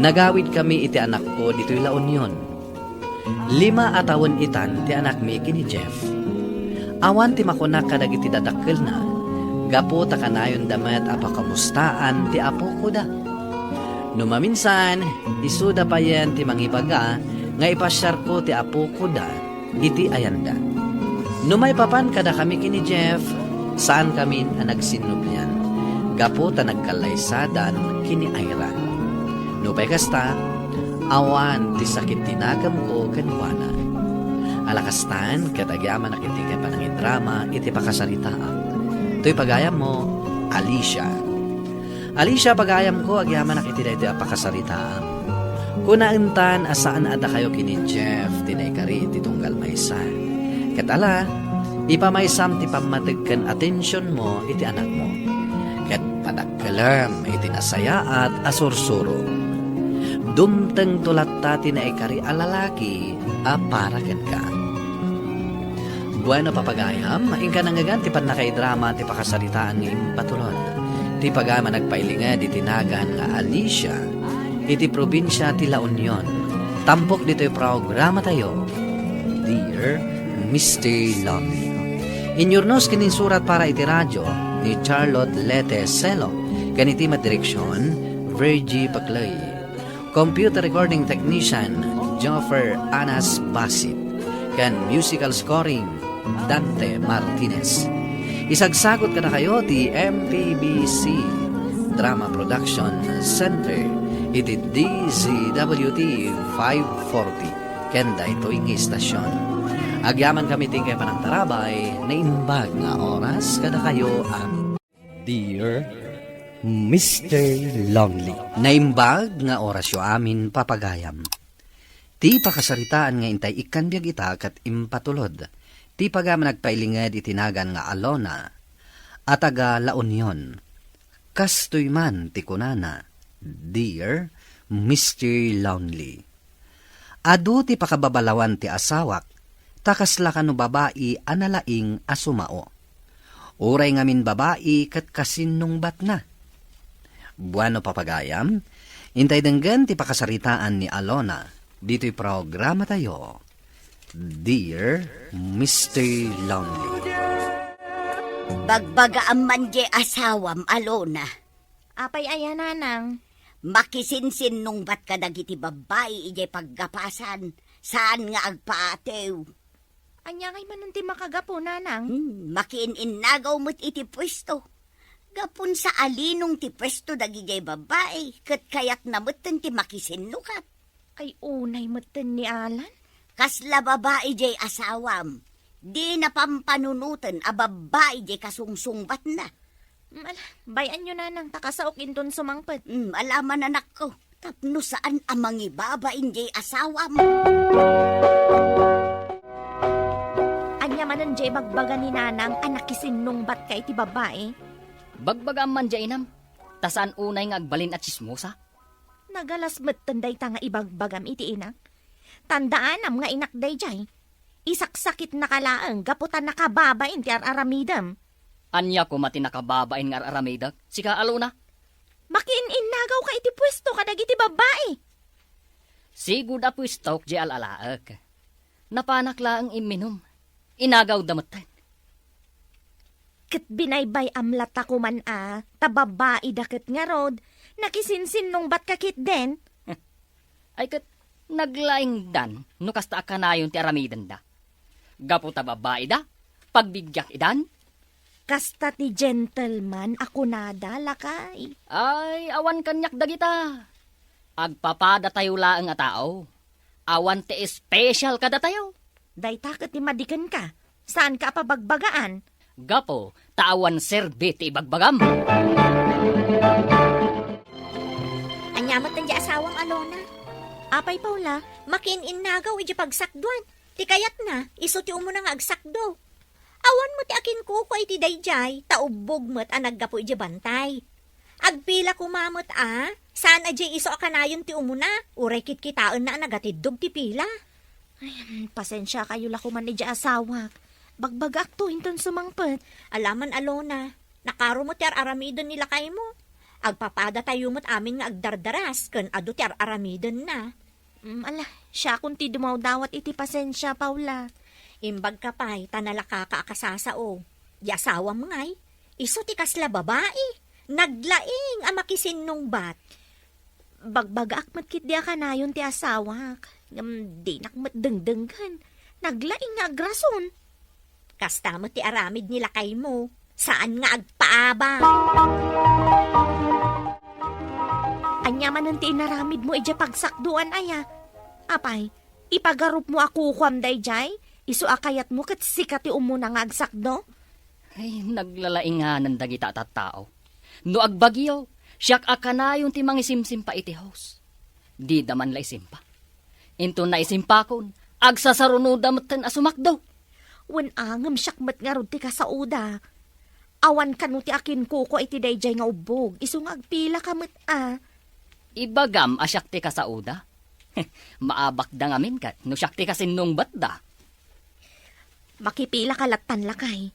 nagawid kami iti anak ko dito'y La Union. 5 atawon itan ti anak mi kini Jeff. Awan ti makunak kadag iti dadakkel na, gapo ta kanayon damet apakamustaan ti apo ko da. Numaminsan, isuda pa yan ti mangibaga, nga ipasyar ko ti apo ko da, iti ayanda. Numay papan kada kami kini Jeff, saan kami nagsinubyan. Gapo ta nagkalaysadan kini Ira. Nupay kasta, awan ti sakit tinagam ko kanwana. Alakastan, katagyaman nakitikan pa ng drama, iti pakasaritaan. To'y pagayam mo, Alicia. Alicia, pagayam ko, agyaman na kiti dito apakasaritaan. Kunaintan, asaan ada kayo kini Jeff, tinaykari, titunggal maysa. Katala, ipamaysam ti pamatagkan atensyon mo, iti anak mo. Kat padagkalam, iti nasaya at asursuro. Dumteng tulat ta tinaykari alalaki, aparakan ka. Bueno, papagayam, ingka nangagan, ti pan nakaidrama, ti pakasaritaan ng impatulod. Ti pagama nagpailinga di tinagan nga Alicia, iti probinsya ti La Union. Tampok dito yung programa tayo, Dear Mr. Lonely. Inyurnos kinin surat para iti radyo ni Charlotte Lete Selo, kaniti madireksyon, Virgie Paclay. Computer recording technician, Joffer Anas Basit. Kan musical scoring, Dante Martinez. Isagsagot ka na kayo ti MPBC Drama Production Center iti DZWT 540 kenda ito yung istasyon. Agyaman kami tingkay panagtarabay na imbag nga oras kada kayo amin. Dear Mr. Lonely. Naimbag nga oras yo amin papagayam. Ti pakasaritaan nga intay ikan biyag ita kat impatulod. Ti pagama nagpailingad itinagan nga Alona at taga La Union. Kastoy man ti kunana, Dear Mr. Lonely. Adu ti pakababalawan ti asawak, takasla kano babae analaing asumao. Uray ngamin babae kat kasinong bat na. Buano papagayam, intay denggan ti pakasaritaan ni Alona, dito'y programa tayo. Dear Mr. Lonely. Bagbaga ang manje asawam, Alona. Apay aya nanang. Makisinsin nung bat ka dagiti babae ijay paggapasan. Saan nga agpaatew? Anya kay manunti makagapo nanang. Makiinnagaw mo't iti pwesto. Gapon sa alinong ti pwesto dagijay babae. Kat kayak namutan ti makisinnukat. Ay unay matan ni Alan. Kasla babae jay asawam. Di na pampanunutan a babae jay kasungsungbat na. Bayan nyo nanang takasaok inton sumangpet. Alaman anak ko. Tapno saan amang ibabain jay asawam. Anya manan jay bagbaga ni nanang anak kisinong bat kay ti babae. Bagbaga man dya inam, tasaan unay nga agbalin at chismosa. Nagalas tanday ta nga ibagbagam iti inak. Tandaan am nga inak day jay. Isaksakit na kalaang gaputan nakababain ti aramidam. Anya ko mati nakababain nga aramidag, sika Alona. Makiin-innagaw ka iti pwesto kadag iti babae. Sigud apo istok di alalaag. Napanakla ang iminom. Inagaw damatan. Kat binaybay amlat ako man tababae dakit nga rod, nakisinsin nung bat kakit den. Ay kat naglaing dan, no kasta akanayon ti aramidan da. Gapo ta babae da, pagbigyak idan. Kasta ti gentleman ako nada lakay. Ay, awan kanyak dagita. Agpapada tayo laang a tao. Awan ti special kada tayo. Day takot ti madikan ka. Saan ka pabagbagaan? Gapo, tawan serbi ti ibagbagam. Anyamat ang di asawang Alona. Apay Paula, makin-innagaw iji pagsakduan. Ti kayat na, iso ti umo nga agsakdo. Awan mo ti akin ko iti dayjay, taubog mo't anaggapo iji bantay. Agpila kumamot saan ajay iso akanayon ti umo na, uray kitkitaon na nagatidog ti pila. Ay, pasensya kayo lakuman iji asawak. Bagbagak to hinton sumangpet. Alaman Alona, nakaro mo ti aramidon nila kay mo. Agpapada tayo mo't amin nga agdardaras, kan ado ti aramidon na. Siya kunti dumawdawat iti pasensya, Paula. Imbag ka pa'y tanalaka ka akasasao. Yasawa mo nga'y, iso ti kasla babae. Naglaing amakisin nung bat. Bagbagak matkit di akanayon ti asawak. Di nakmatdengdeng kan. Naglaing nga agrason. Kasta mo ti aramid nila kay mo. Saan nga agpaaba? Anya man ti inaramid mo ija pagsakduan aya. Apay, ipagarup mo ako kwam dayjay? Isu akayat mo kat sikati umuna nga agsakdo? Ay, naglalainganan dagita at tao. No agbagyo, Siyak akana yung timang isimsimpa iti house. Di daman la isimpa. Into na isimpa kon, agsasarunoda matan asumakdaw. Wen angam syakmat nga rod ti ka sa uda. Awan kanu ti akin kuko iti dayjay nga ubog. Iso nga agpila kamat Ibagam asyak ti ka sa uda. Maabak da ngamin kat, no syak ti ka sinong batda. Makipila ka latan lakay.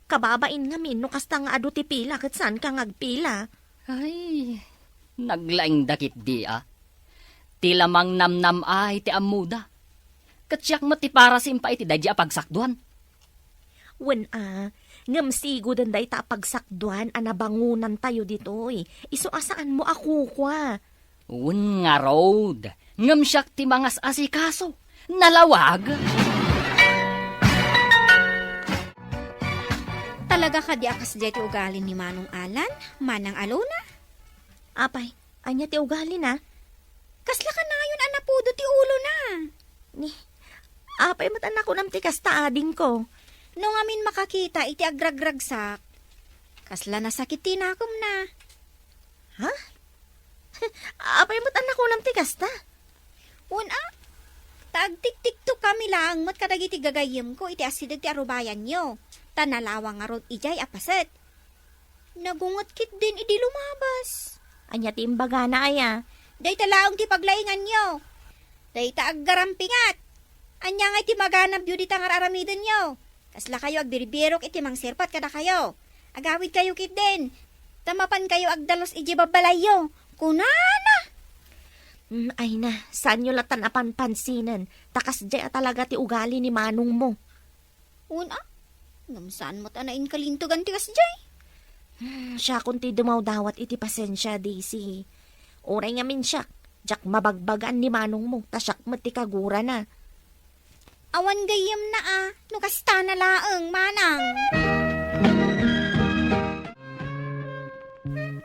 Kababain ngamin no kasta nga adu ti pila kat saan ka ngagpila. Ay, naglaing dakit di Ti lamang namnam ay ti amuda. Katsyak mo ti para simpa iti dadya pagsakduan. Wen ngam sigo danday ta pagsakduan anabangunan tayo ditoy. Iso asaan mo ako kwa. Un nga road, ngam siyak ti mangas asikaso. Nalawag. Talaga ka di akas di ti ugali ni Manong Alan, Manang Alona. Apay, anya ti ugali na. Kasla ka na yun anapudo ti ulo na. Ni, apay matan ako nam ti kasta ading ko. Nung amin makakita iti agragragsak, kasla nasakit tinakom na. Ha? Apay matan ako nam ti kasta. Una, tagtik-tik to kami lang mat kadagiti gagayem ko iti asidag ti arubayan nyo. Tanalawang nga rod ijay apaset. Nagungot kit din idi lumabas. Anya ti imbaga na aya. Day talaong ti paglaingan nyo. Day taaggarampingat. Anya nga iti maganap yu di tangar aramidin nyo. Kasla kayo agdiribirok iti mang sirpat kada kayo. Agawid kayo kit din. Tamapan kayo agdalos iji babalayo. Kunana! Ay na, saan nyo latan apan pansinan? Takas jay talaga ti ugali ni Manong mo. Una, saan mo tanain kalintugan ti kasjay? Siya kunti dumaw dawat iti pasensya, Daisy. Oray nga min siyak, jak mabagbagaan ni Manong mo, tasyak mo ti kagura na. Awan gayem na no kasta na laeng, Manang.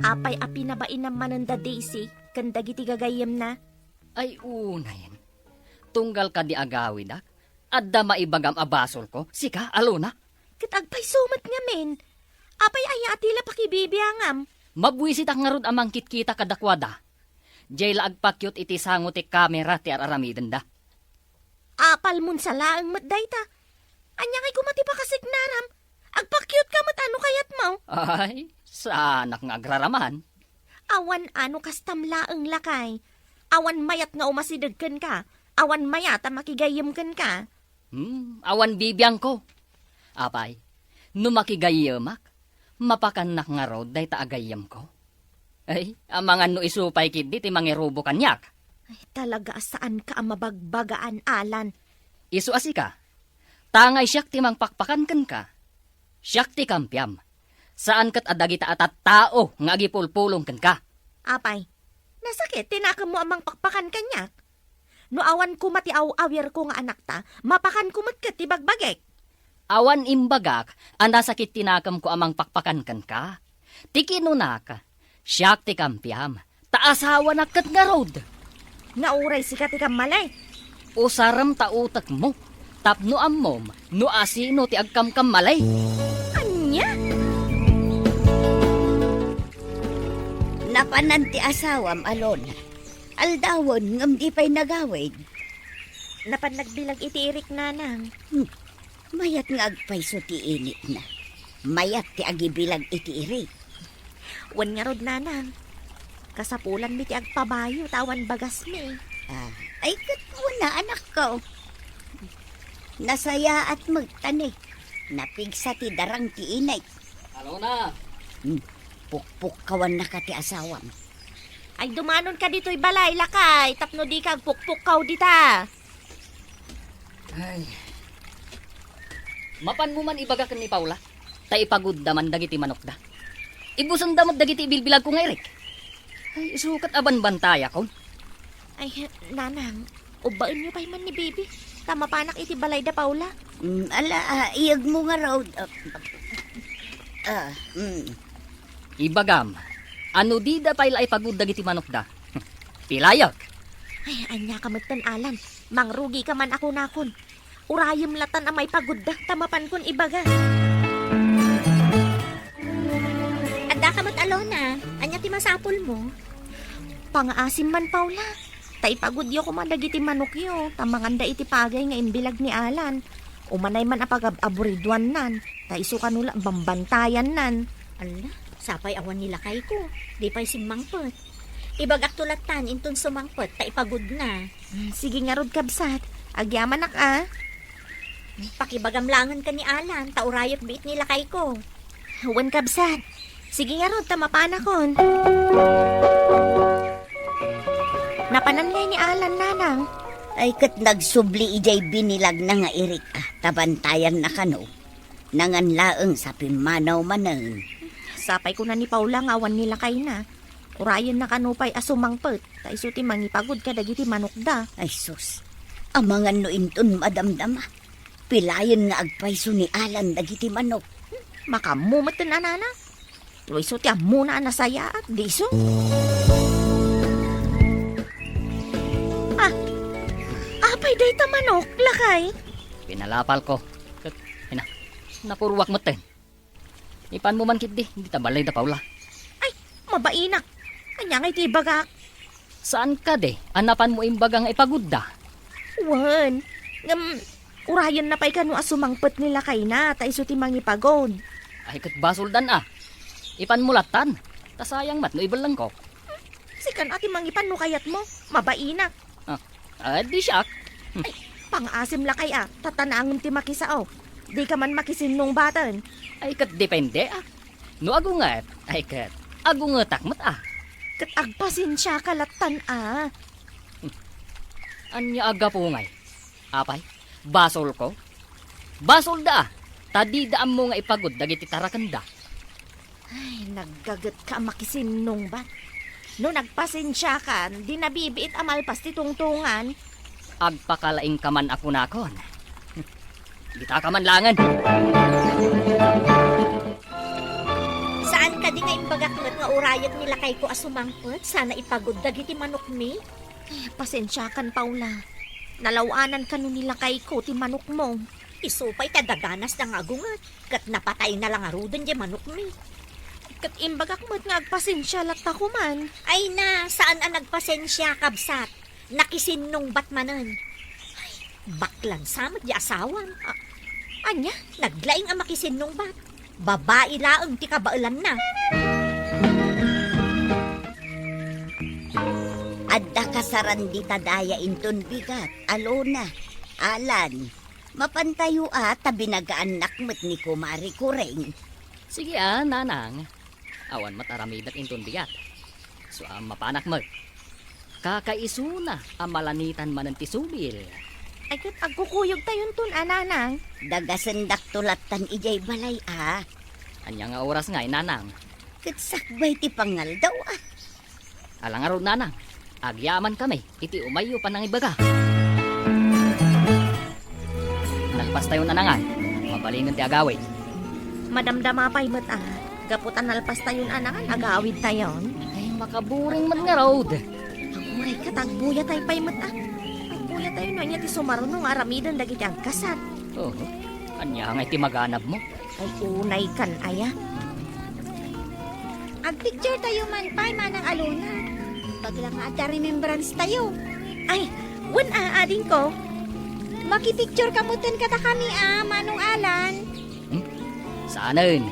Apay api na ba inaman da Daisy, kanda giti gagayem na? Ay unayin. Tunggal ka di agawid adda maibagam abasol ko, sika, Alona. Kitagpay sumat nga men. Apay aya atila pakibibiyangam. Mabwisit ang ngarod amang kitkita kadakwada. Jay la agpakyot iti sango ti kamera ti aramiden da. Apal mun sa laeng matday ta. Anya kay kumati pa kasignaram. Agpakyut ka mat ano kayat mo. Ay, saanak nga agraraman. Awan ano kastam laeng lakay. Awan mayat nga umasidagkan ka. Awan mayat makigayem kan ka. Awan bibiyang ko. Apay, no makigayemak, mapakanak nga rod day taagayam ko. Ay, amangan no isupay kid di ti mangirubo kanyak. Ay, talaga saan ka ang mabagbagaan, Alan? Isu asika, tangay siyak ti mangpakpakan kan ka. Siyak ti kampyam. Saan kat adagita atat tao nga agipulpulong kan ka. Apay, nasakit, tinakam mo amang pakpakan kanyak. No awan ko mati awir ko nga anak ta, mapakan ko matkat ti bagbagek. Awan imbagak, anasakit tinakam ko amang pakpakan kan ka. Tikinunak, siyak ti kampyam, taasawa na kat nga road. Nauray si katikam malay. Usaram tautak mo, tapno ammom, no asino ti agkamkam malay. Anya? Napanan ti asawam, Alona. Aldawon, ngam di pa'y nagawid. Napan nagbilag iti irik nanang. Mayat nga agpayso ti init na. Mayat ti agibilag iti irik. Wan nga rod nanang. Kasapulan mi ti agpabayo, tawan bagas mi. Ay katuna anak ko. Nasaya at magtani. Napigsa ti darang ti inay. Alona! Pukpuk kawan na ka ti asawam. Ay dumanon ka dito'y balay, lakay. Tapno di ka agpukpuk kaw dita. Ay. Mapan mo man ibagak ni Paula. Ta ipagud daman dagiti manok da. Ibusan damat dagiti ibilbilag ko nga Erik. Ay, isukat aban bantaya ko. Ay, nanang, ubain niyo pa'y man ni baby. Tama panak iti balay da, Paula. Iyag mo nga raw. Ibagam, ano di da pa'y ipagud dagiti manok da. Pilayag. Ay, anya ka Alan. Mangrugi ka man ako nakon. Urayim latan ang may pagod da, tamapan kon ibaga. Ada kamat Alona. Anya ti masapol mo? Pangaasim man, Paula. Taipagudyo ko man dagiti manok yo. Tamanganda iti pagay nga imbilag ni Alan. Umanay man apag-aburidwan nan. Taiso kanula bambantayan nan. Ala, sapay awan nila kay ko. Di pa'y simmangpot. Ibagak tulatan inton sumangpot, taipagod na. Sige nga rod kabsat. Agyaman ak ah. Pakibagamlangan ka ni Alan, taurayot biit nila kay ko. Huwan kabsat. Sige nga rod, tamapanakon. Napananlay ni Alan, nanang. Ay kat nagsubli ijay binilag na nga irik tabantayan na kano. Nanganlaeng sa pimanaw manang. Sapay ko na ni Paula nga awan nila kay na. Urayan na kanupay asumangpet. Taiso ti mangipagod ka dagiti manok da. Ay sus, amangan no inton madamdama. Pilayan nga agpaiso ni Alan dagiti manok. Makamumat na nana. Luiso ti amuna nasaya at diso. Apay day ta manok, lakay. Pinalapal ko. Ina, napurwak mo ten. Ipan mo man kit di, hindi tabalay da Paula. Mabainak. Kanya nga iti bagak. Saan ka de? Anapan mo imbagang ipagudda. Wan. Urayan na pa'y kano asumangpet nila kay na. Taiso ti mangipagod. Ay kat basuldan Ipan mo latan. Tasayang mat no ibalang ko. Sikan ati mangipan no kayat mo. Mabainak. Di siya. Pang-asim lakay Tatanangin ti makisao. Di ka man makisinong batan. Ay kat depende No agungat. Ay kat agungatak mat Kat agpasensya kalatan Anya aga po ngay. Apay, basol ko. Basol da Tadidaan mo nga ipagod dagiti tarakanda. Ay, naggagat ka makisinong ba? No nagpasensya ka, di nabibiit amalpas ti tungtungan. Agpakalaing kaman ako nakon. Gita ka man langan. Saan ka di nga imbagakmet nga urayat nila kay ko asumangpot? Sana ipagod dagiti manok mi. Pasensya kan, Paula. Nalawanan ka nun nila kay ko ti manok mo. Isupay kadaganas na nga agungat. Kat napatay na lang arudon di manok mi. Kat imbagakmet nga agpasensya lat ako man. Ay na, saan ang nagpasensya kabsat? Nakisinong batmanan. Ay, baklan samat di asawan. Anya? Naglaing ang makisinong bat. Babae laang ti kabailan na. Adda kasaran di tadaya inton bigat. Alona, Alan, mapantayo tabi nagaanak met ni Kumari Kureng. Sige nanang. Awan mataramidat inton bigat. So mapanak mo. Kakaisuna amalanitan man ang tisubil. Ay kat agkukuyog tayon tun, nanang. Dagasendak tulatan ijay balay Anya nga oras nga nanang. Kat sakbay ti pangal daw Alang arod nanang. Agyaman kami. Iti umayo pa ng ibaga. Nagpas tayo nanangan. Mabalingan ti agawin. Madamdama pa'y mat Gaputan nalpas tayon anangan, agawid tayon. Ay makaburing man nga road. Aguray ka, tagbuya tayo pa'y mat Agbuya tayo no niya ti sumarunong aramidan dagiti agkasat. Anya nga iti maganap mo. Ay unay kan aya. Agpicture tayo man pa'y manang Alona. Paglang ada remembrance tayo. Ay, wan ading ko. Makipicture kamutin kata kami Manong Alan. Saanin?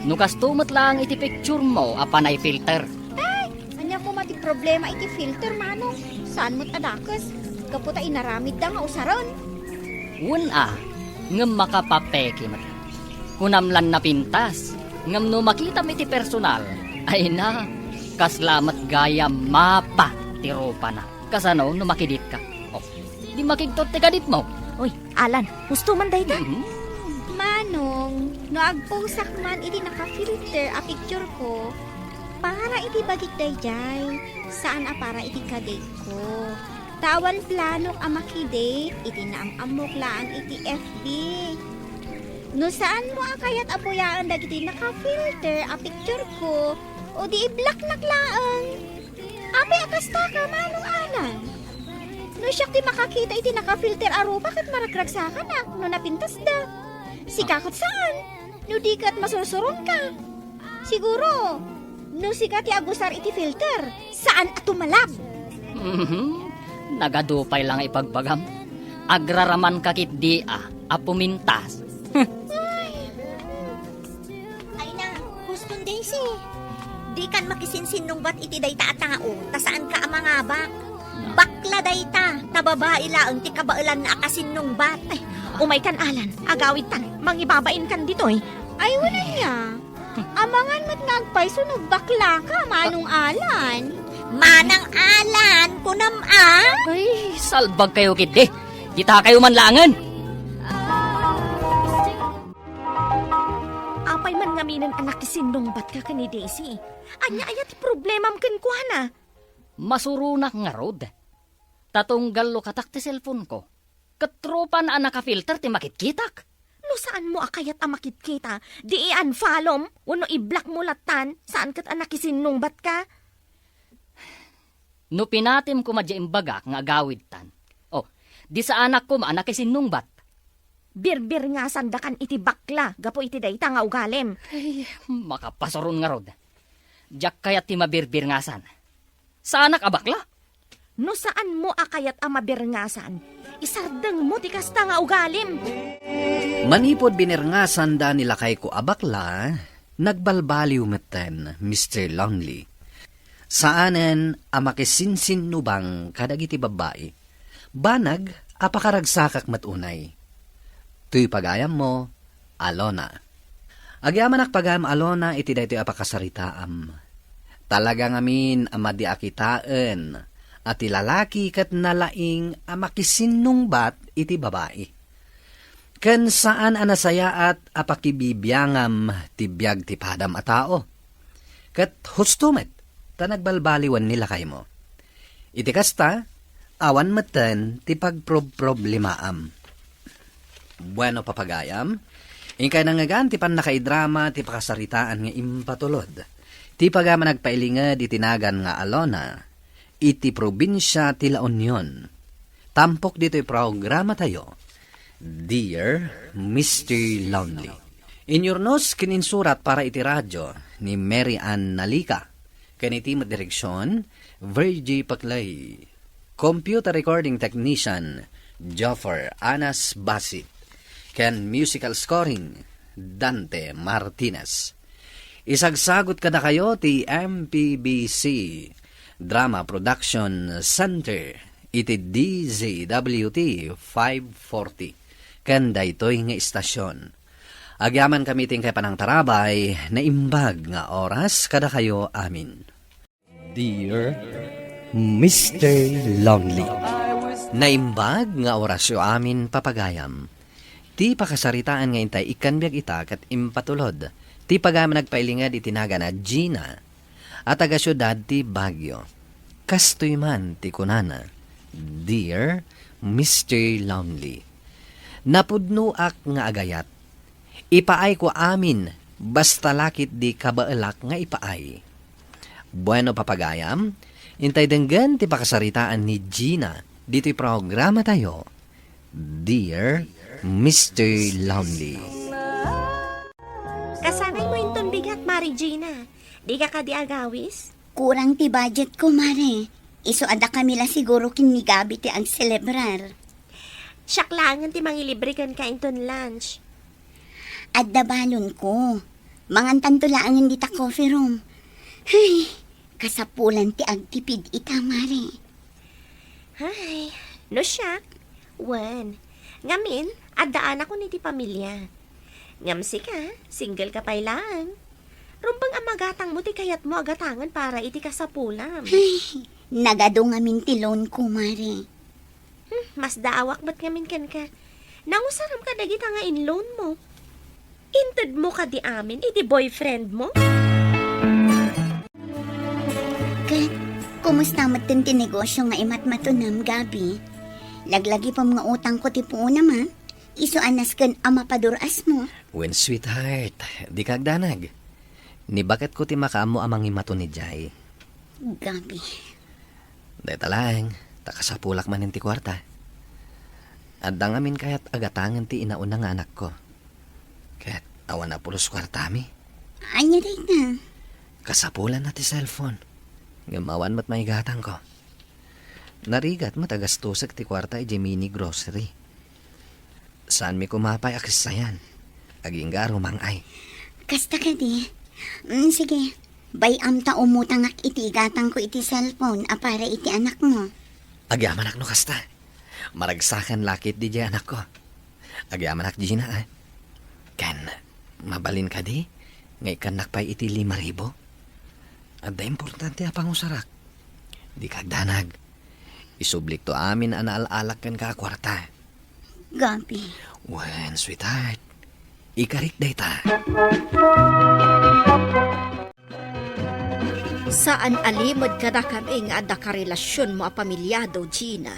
Nukas tumot lang iti picture mo apanay filter. Anya ko mati problema iti filter manong. Saan mo't adakas? Kaputa inaramid da nga usaron. Ngam makapapeki mat. Kunamlan na pintas. Ngam no makita mo iti personal. Ay na, kaslamat gaya mapa tiropa na. Kasano no makidit ka. Di makigtot ti kadit mo. Uy, Alan, gusto man day da? Manong, no agposak man iti naka-filter a picture ko. Para iti bagit dayjay. Saan para iti kadate ko. Tawan planong a makidate, iti naamamok lang iti FB. No saan mo akayat apuyaan dagiti naka-filter a picture ko, o di i-black laang. Apay akasta ka, Manong Alan. No siyak ti makakita iti naka-filter aro, bakit maragragsakan no napintas da? Sikakot saan? No di kat masursuron ka. Siguro, No siga ti agusar iti filter. Saan at tumalab? Nagadupay lang ipagbagam. Agraraman kakit di apumintas. Ay na, Huston Daisy. Di kan makisinsinong bat iti dayta a tao, ta saan ka amangabak? Bakla dayta, ta babae laeng ti kabailan na akasinong bat. Ay, umay kan alan, agawid tan, mangibabain kan ditoy. Ay, wala niya. Amangan mat ngagpay sunog bakla ka, manong alan. Manang alan, kunam Ay, salbag kayo kit di. Kita kayo manlangan. Apay man ngaminan anak kisinong bat ka ni Daisy. Anya ayat problemam ken kuana. Masurunak nga rod. Tatunggal lo katak ti cellphone ko. Katropan anak ka filter ti makitkitak. No saan mo akayat ang makikita? Di i-unfollow uno i-block mo latan? Saan kat anak kisinong bat ka? No pinatim ko madya imbaga nga agawid tan. Oh, di sa anak ko maanak isinung bat. Bir-bir nga sandakan iti bakla, gapo iti dayta nga ugalem. Ay, makapasoron nga rod. Diyak kayat ti mabirbir nga san. Sa anak abakla? No saan mo akayat ang mabirngasan? Isardeng mo ti kasta nga ugalim. Manipod binirngasan da nila kay ko abakla, nagbalbaliw meten, Mr. Longley. Saanen amakisinsinubang kadagiti babae. Banag, apakaragsakak matunay. Tuy pagayam mo, Alona. Agyaman pagayam Alona, iti daytoy apakasaritaam. Talagang amin amadi akitaan, at ilalaki kat nalaing amakisinungbat iti babae. Ken saan anasaya at apakibibiyangam tibiyag ti padam a tao. Kat hustumet, ta nagbalbaliwan nila kay mo. Iti kasta, awan meten ti pagproblemaam. Bueno papagayam, ingkay nangagan ti pan nakaidrama ti pakasaritaan nga impatulod. Ti pagama nagpailingad itinagan nga Alona, iti probinsya ti La Union. Tampok dito'y programa tayo, Dear Mr. Longley. Inyornos kininsurat para iti radyo ni Mary Ann Nalika. Kaniti direksyon, Virgie Paclay. Computer recording technician, Joffer Anas Basit. Ken musical scoring, Dante Martinez. Isagsagot kada kayo ti MPBC Drama Production Center iti DZWT 540. Kanda ito'y nga istasyon. Agyaman kami ting kay panang tarabay na imbag nga oras kada kayo amin. Dear Mr. Longley. Naimbag nga orasyo amin papagayam. Ti pakasaritaan nga intay ikanbiag ita kat impatulod. Ti pagayam nagpailingad itinaga na Gina at taga syudad ti Baguio. Kastoy man ti kunana. Dear Mr. Longley. Napudnuak nga agayat. Ipaay ko amin basta lakit di kabaalak nga ipaay. Bueno papagayam, intay denggan ti pakasaritaan ni Gina dito'y programa tayo. Dear Mr. Longley. Kasanay mo inton bigat, Mari Gina. Di ka di agawis? Kurang ti budget ko, Mare. Isuada kami la siguro kinigabi ti ang celebrar. Syaklangan ti mangilibre kan ka inton lunch. At dabalon ko. Mangantan to laang hindi ta coffee room. Ay, kasapulan ti agtipid ita, Mare. Ay, no siya. Wan. Ngamin, adaan ako ni ti pamilya. Ngamsi ka, single ka pay lang. Rumbang amagatang mo ti kayat mo agatangan para iti kasapulam. Ay, nagado ngamin ti loan ko, Mare. Mas daawak ba't ngamin kan ka? Nangusaram ka dagita nga in loan mo. Inted mo ka di amin, iti boyfriend mo? Kat, kumusta matin ti negosyo nga imat-matunam, Gabi? Laglagi pa mga utang ko ti puo naman. Iso anas kan ama paduras mo. When sweetheart, di kagdanag. Ni bakit ko ti makaamo amang imato ni Jai? Gabi. Dahil lang, takasapulak man ti kwarta. Adang amin kayat agatangan ti inauna nga anak ko. Kaya't awan na pulos kwarta mi. Anya rin na. Kasapulan na ti cellphone. Ngamawan mo't maigatang ko. Narigat mo tagastusag ti kwarta iti mini grocery. Saan mi kumapay akisayan? Aging rumang ay. Kasta ka di. Sige, bayam ta umutang ak iti gatang ko iti cellphone para iti anak mo. Agyaman ak no kasta. Maragsakan lakit di anak ko. Agyaman ak Gina ah. Ken, mabalin ka di? Ngay kanak pa'y iti 5,000? At da importante apang usarak. Di kagdanag. Isublik to amin anaalak kan ka kwarta. Gabi. Wen, sweetheart. Ikarik day ta. Saan alimod ka na kami nga ada ka relasyon mo a pamilyado, Gina?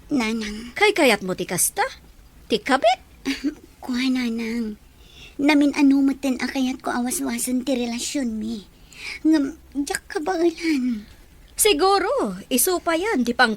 Nanang, Kay kayat mo ti kasta? Ti kabit? kuha nanang. Namin anumaten akayat ko awas-wasan ti relasyon mi. Ngam, jak ka ba ulan? Siguro, iso pa yan, di pang